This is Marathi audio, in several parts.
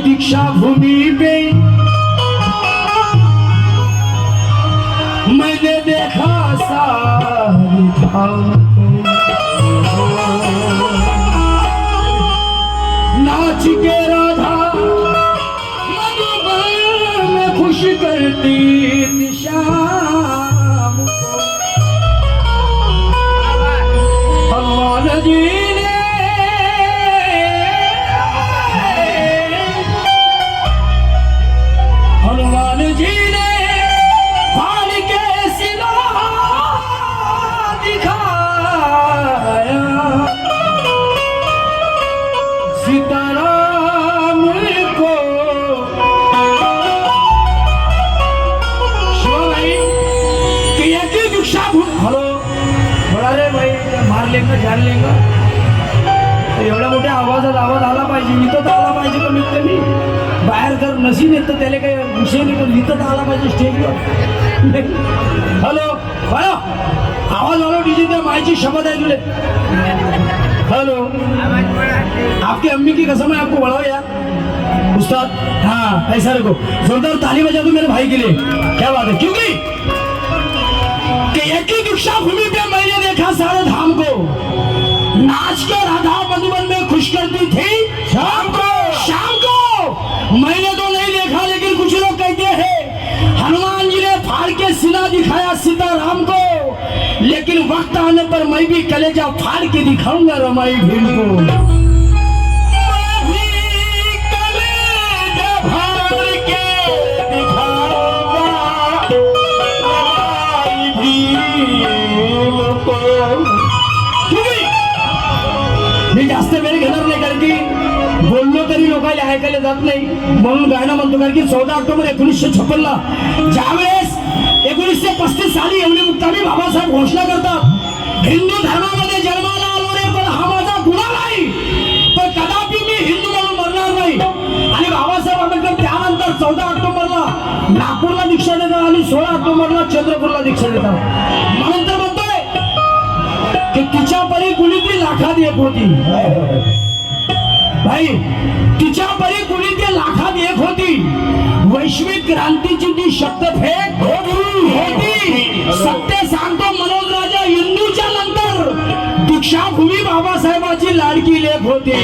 दीक्षा भूमि पे मैंने देखा सारी धाम को, नाच के राधा मधुबन में खुश करती थी शाम को। हनुमान जी जान लेंगा एवढ्या मोठ्या आवाजात आवाज आला पाहिजे, लिहित आला पाहिजे कमीत कमी. बाहेर जर नशीन येत तर त्याला काही विषय नाही, पण लिहित आला पाहिजे स्टेजवर. हॅलो हॅलो आवाज आलो डीजे त्या मायची शपथ आहे तुले. हेलो आपकी अम्मी की कसम है, आपको बढ़ाओ यार उस्ताद. हाँ ऐसा रखो, जोरदार ताली बजा दो मेरे भाई के लिए. क्या बात है, क्योंकि एक ही दीक्षा भूमि पे मैंने देखा सारे धाम को, नाच के राधा मधुबन में खुश करती थी शाम को. शाम को मैंने तो नहीं देखा, लेकिन कुछ लोग कहते हैं हनुमान जी ने फाड़ के सीना दिखाया सीताराम को, लेकिन वक्त आने पर मैं भी कलेजा फाड़ के दिखाऊंगा रमाई भीम को. मी जास्त वेळ घेणार नाही, कारण की बोललो तरी लोकांना ऐकायला जात नाही, म्हणून गाणं म्हणतो. कारण की 14 ऑक्टोबर 1956 ला ज्यावेळेस 1935 साली एवढी मुक्तामी बाबासाहेब घोषणा करतात, हिंदू धर्मामध्ये जन्माला आलो रे पण हा माझा गुन्हा नाही, पण कदापि मी हिंदू म्हणून मरणार नाही. आणि बाबासाहेब आंबेडकर त्यानंतर 14 ऑक्टोबरला नागपूरला दीक्षा देतात आणि 16 ऑक्टोबरला चंद्रपूरला दीक्षा देतात. म्हणून तर म्हणतोय की तिच्या परी कुणी ती लाखात एक होती. भाई तिच्या परी कुणी ती लाखात एक होती. वैश्विक क्रांतीची ती शब्दफेक होती. सत्य सांगतो मनोज राजा, हिंदूच्या नंतर दीक्षाभूमी बाबासाहेबाची लाडकी लेख होती.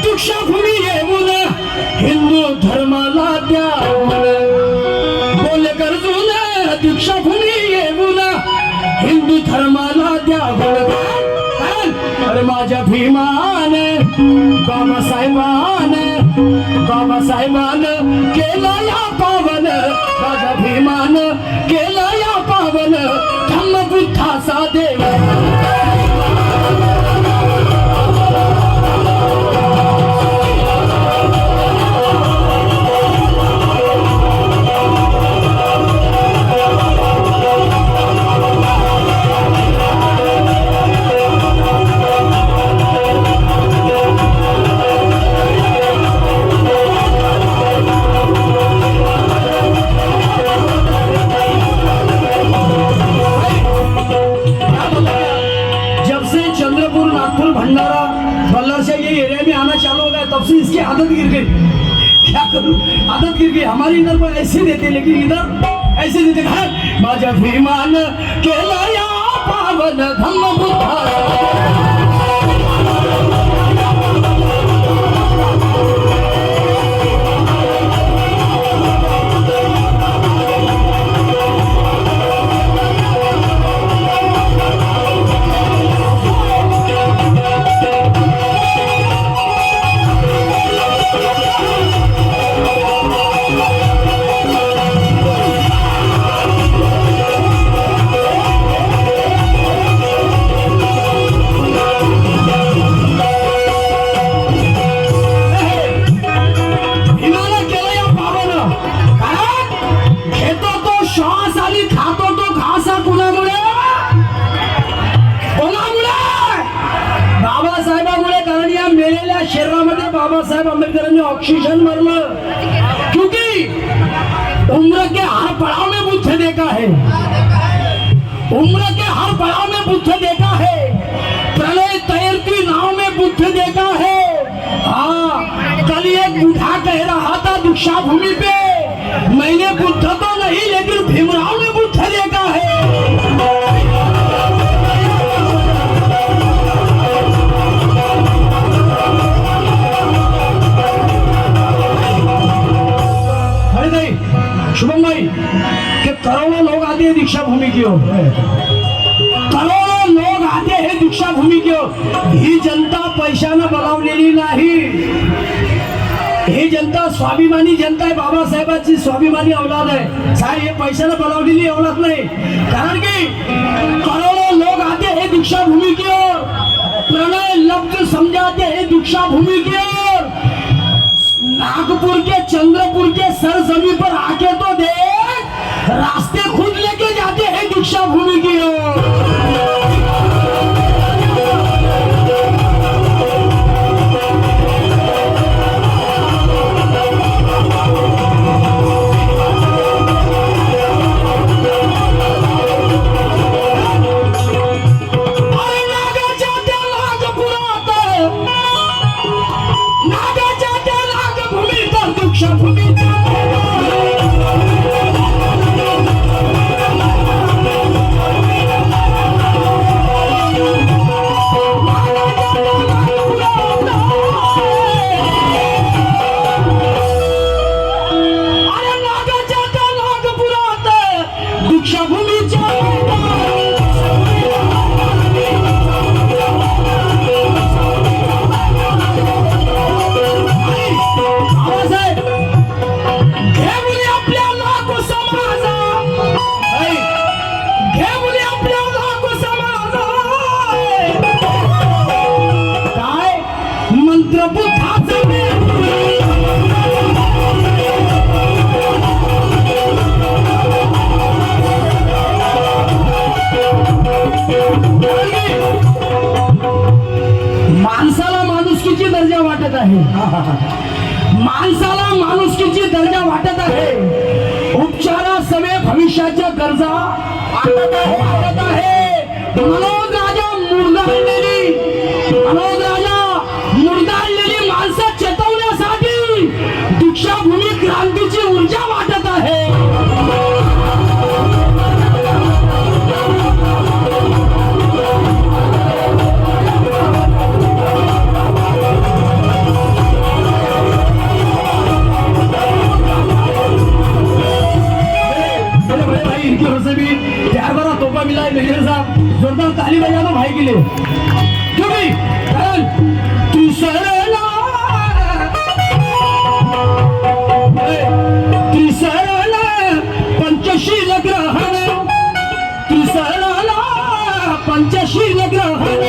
दीक्षाभूमी येऊन हिंदू धर्माला द्या, बोले गरजून दीक्षाभूमी येऊन हिंदू धर्माला द्या. अरे माझ्या भीमान बाबासाहेबान केला या पावन, माझ्या भीमान केला या पावन धम्म बुद्धाचा देव. एरिया में आना चालू हो गया तब से इसकी आदत गिर गई। क्या करूं, आदत गिर गई। हमारे इधर पर ऐसे देते लेकिन इधर ऐसे देते। माझ्या भीमान केलं या पावन धम्म बुद्धा शरीरामध्ये बाबासाहेब आंबेडकरांनी ऑक्सीजन भरलं। क्योंकि उम्र के हर पड़ाव में बुद्ध देखा है, उम्र के हर पड़ाव में बुद्ध देखा है, प्रलय तैरती नाव में बुद्ध देखा है। हाँ, कल एक बूढ़ा कह रहा था दीक्षा भूमि पे, मैंने बुद्ध तो नहीं लेकिन भीमराव ने बुद्ध देखा है। शुभम भाई कि करोड़ों लोग आते हैं दीक्षा भूमि की ओर, करोड़ों लोग आते हैं दीक्षा भूमि की ओर। ही जनता पैशानं बोलावलेली नाही, ही जनता स्वाभिमानी जनता आहे, बाबासाहेबांची स्वाभिमानी औलाद आहे साहेब। हे पैशानं बोलावलेली औलाद नाही, कारण की करोड़ों लोग आते हैं दीक्षा भूमि की ओर, प्रणय लब्ध समझाते हैं दीक्षा भूमि की ओर। नागपुर के चंद्रपुर के सरजमी पर आके तो देख, रास्ते खुद लेके जाते हैं दीक्षा भूमि की ओर। माणसाला माणुसकीची दर्जा वाटत आहे, माणसाला माणुसकीची दर्जा वाटत आहे। उपचारासमय भविष्याच्या गरजा वाटत आहे। मनोज राजा मुरगाळलेली माणसं चेतवण्यासाठी दीक्षाभूमी क्रांतीची ऊर्जा वाटत आहे। मिला मेजर साहब जोरदार ताली बजा दो भाई के लिए। क्यों भी त्रिसरला पंचशील ग्रहण, त्रिसरला पंचशील ग्रहण,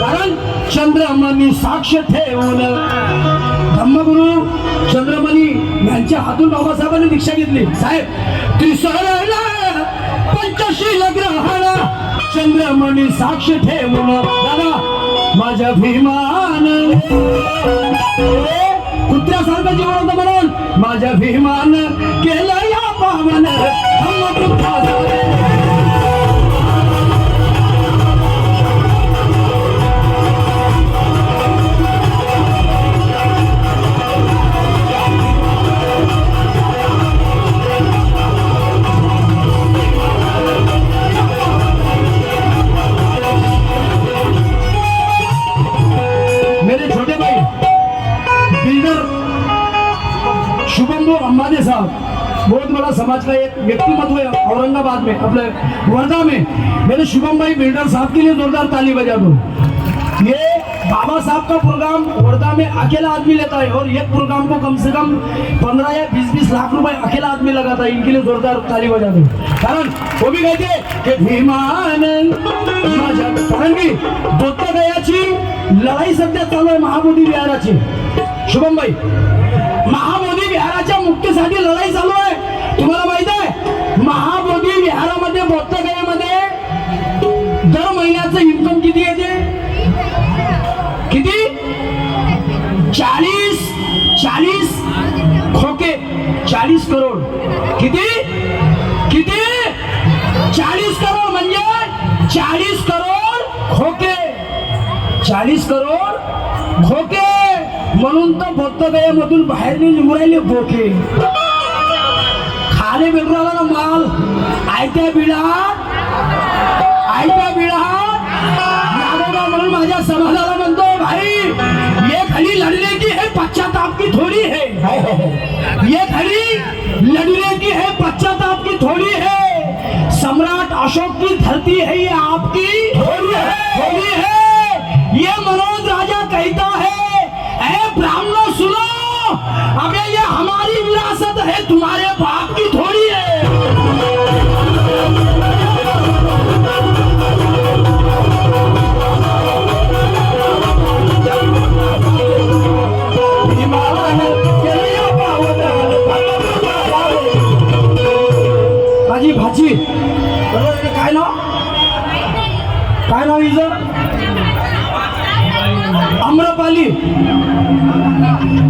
कारण चंद्रमणी साक्ष ठेवून धम्मगुरु चंद्रमणी यांच्या हातून बाबासाहेबांनी दीक्षा घेतली। साहेब त्रिसरला पंचशील ग्रहण, चंद्रमणी साक्ष ठेवून दादा माझ्या भीमान कुत्र्यासारखं जीवन होतं म्हणून माझ्या भीमान केलं या पावन शुभम अंबानी साहब बहुत बड़ा समाज का एक व्यक्तिमत्व है औरंगाबाद में, अपने वर्धा में। मेरे शुभम भाई बिल्डर साहब के लिए जोरदार ताली बजा दो। ये बाबा साहब का प्रोग्राम वर्धा में अकेला आदमी लेता है और एक प्रोग्राम को कम से कम 15 या 20 लाख रुपए अकेला आदमी लगाता है। इनके लिए जोरदार ताली बजा दो, कारण वो भी कहते कि भीमानंद, कारण की बोधगयाची लढाई सध्या चालू आहे महाबोधी विहाराची। शुभम भाई, महाबोधी विहाराच्या मुक्तीसाठी लढाई चालू आहे। तुम्हाला माहित आहे महाबोधी विहारामध्ये बोधगयामध्ये दर महिन्याचं इन्कम किती येते? किती? 40 खोके, 40 करोड। किती? 40 करोड म्हणजे 40 करोड खोके, 40 करोड खोके। म्हणून तर बोधगयामधून बाहेर निघून राहिले बोके। खाले मिळून राहिला ना माल आयत्या बिळात, नागोबा म्हणून माझ्या समाजाला म्हणतो भाई, ये खड़ी लड़ने की है पश्चाताप की थोड़ी है, ये खड़ी लड़ने की है पश्चाताप की थोड़ी है। सम्राट अशोक की धरती है ये आपकी थोड़ी है। ये मनोज राजा कहता है, ऐ ब्राह्मणों सुनो, अबे ये हमारी विरासत है, तुम्हारे बाप की थोड़ी है। माझी भाची बरोबर, काय नाव हिचं?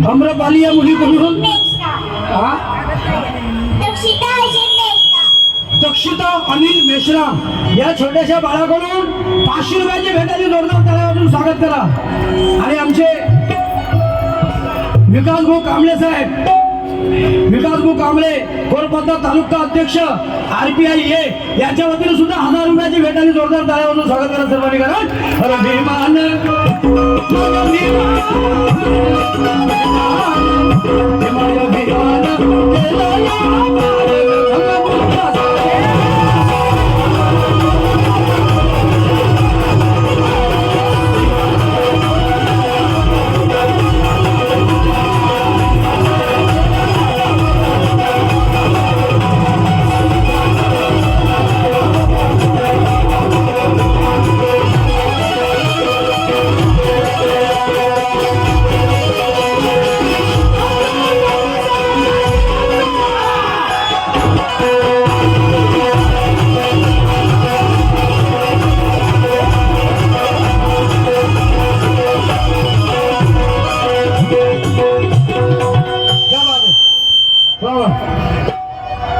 अम्रपाली या मुलीकडून दक्षिता अनिल मेश्राम या छोट्याशा बाळाकडून 500 रुपयाची भेटायची जोरदार तळ्यावरून स्वागत करा। आणि आमचे विकास भाऊ कांबळे साहेब, विकास भाऊ कांबळे कोलकाता तालुका अध्यक्ष RPI याच्या वतीने सुद्धा 1000 रुपयाची भेटायची जोरदार तळ्यावरून स्वागत करा सर्वांनी करा। अभिमान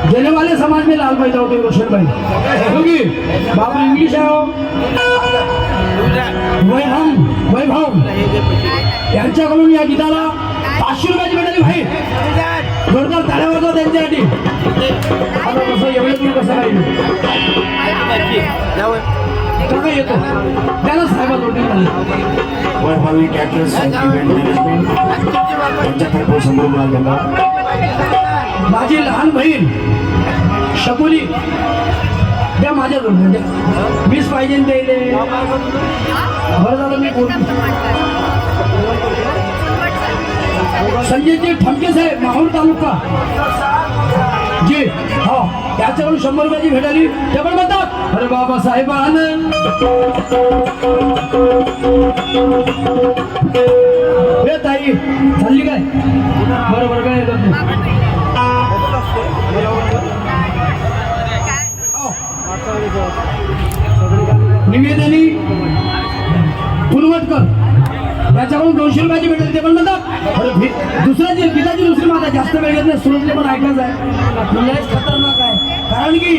देने वाले समाज में लाल पैदा होते रोशन भाई, क्योंकि बाबू इंग्लिश है वैभव यांच्याकडून या गीताला 500 रुपयाची भेटली भाई, जोरदार ताळ्या वाजवा त्यांच्यासाठी। आता कसं एवढं तुम्ही कसं राहील काय येतो त्याला साहेबा जोडली Vaibhavi caterers and event management त्यांच्यातर्फे संभ्रम झाला। माझी लहान बहीण शकुली द्या माझ्या जोडून द्या, 20 पाहिजे द्यायले। बरं झालं मी संजयजी ठमके साहेब माहूर तालुका जी, हो त्याच्याकडून 100 रुपयाची भेटाली। ते पण म्हणतात अरे बाबा साहेब आनंद हे ताई चालली काय? बरोबर काय येतात निवेदनी पुनवटकर त्याच्याकडून 200 रुपयाची भेटेल। ते पण म्हणतात अरे दुसऱ्याची गीताची दुसरी माता जास्त वेळ घेत नाही, सुरतले पण ऐकायचं आहे, लयच खतरनाक आहे। कारण की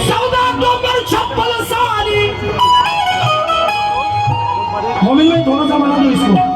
14 ऑक्टोबर 56 साली मोमिन भाई थोड़ा सा बना दो इसको।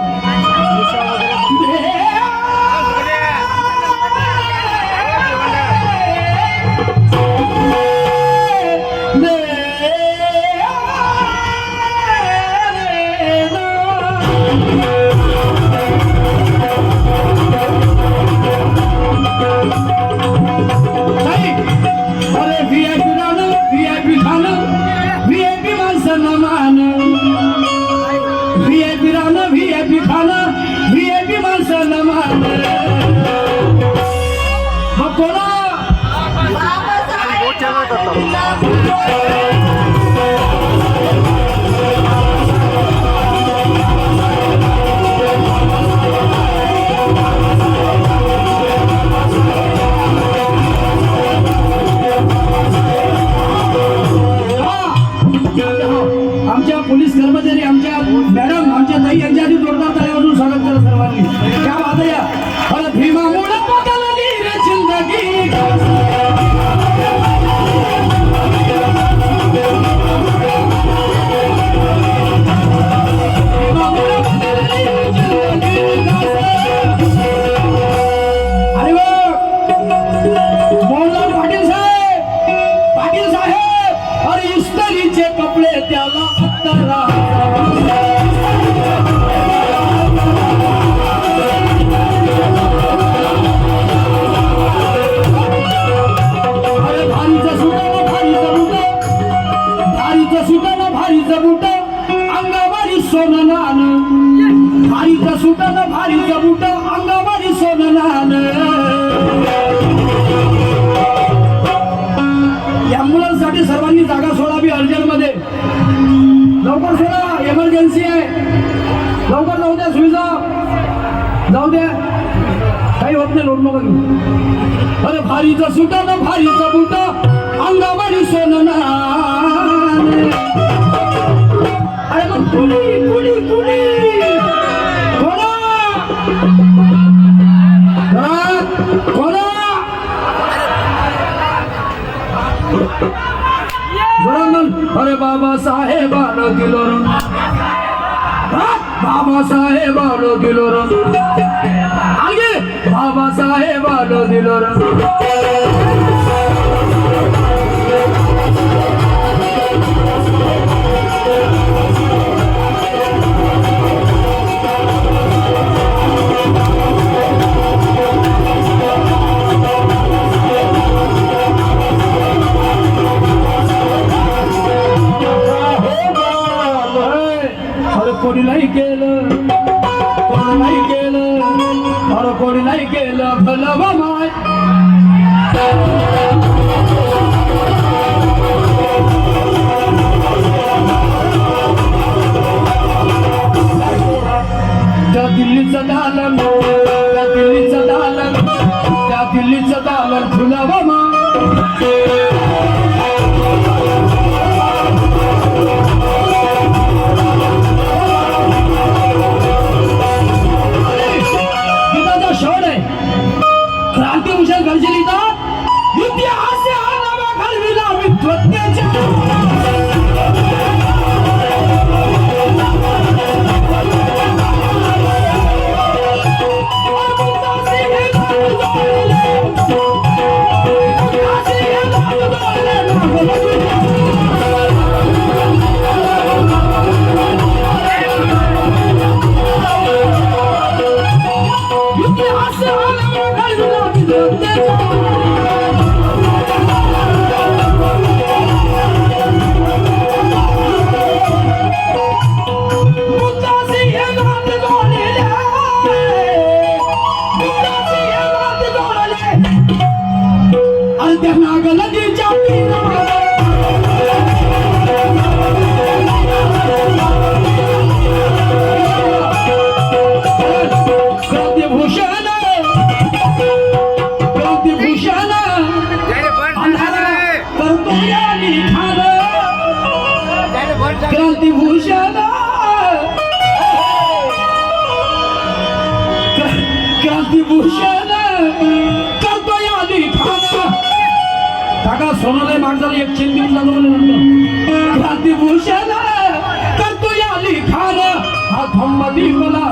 सुटन भारीच बुट अंगावारी सोननान ॲम्ब्युलन्स साठी सर्वांनी जागा सोडावी अर्जंट मध्ये लवकर सोडा इमर्जन्सी आहे लवकर जाऊ द्या सुविधा जाऊ द्या काही होत नाही लोट नका घेऊ अरे भारीच सुटन भारीच बुट अंगावारी सोननान अरे मग कुणी कुणी कुणी कोणा कोणा अरे बाबासाहेबानं दिलो बाबासाहेबानं दिलो आगे बाबासाहेबानं दिलो कोणी नाही केलं अरे कोणी नाही केलं भलं माय त्या दिल्लीचं दालन फुलावा माय क्रांतिभूषण गरजे लिहितात इतिहास घालविला विद्वत्तेच्या क्रांतिभूषण करतो या लिखाण काका सोनाले माणसाला एक चेन देऊन जातो म्हणून क्रांतिभूषण करतो या लिखाण हा थंबदी बोला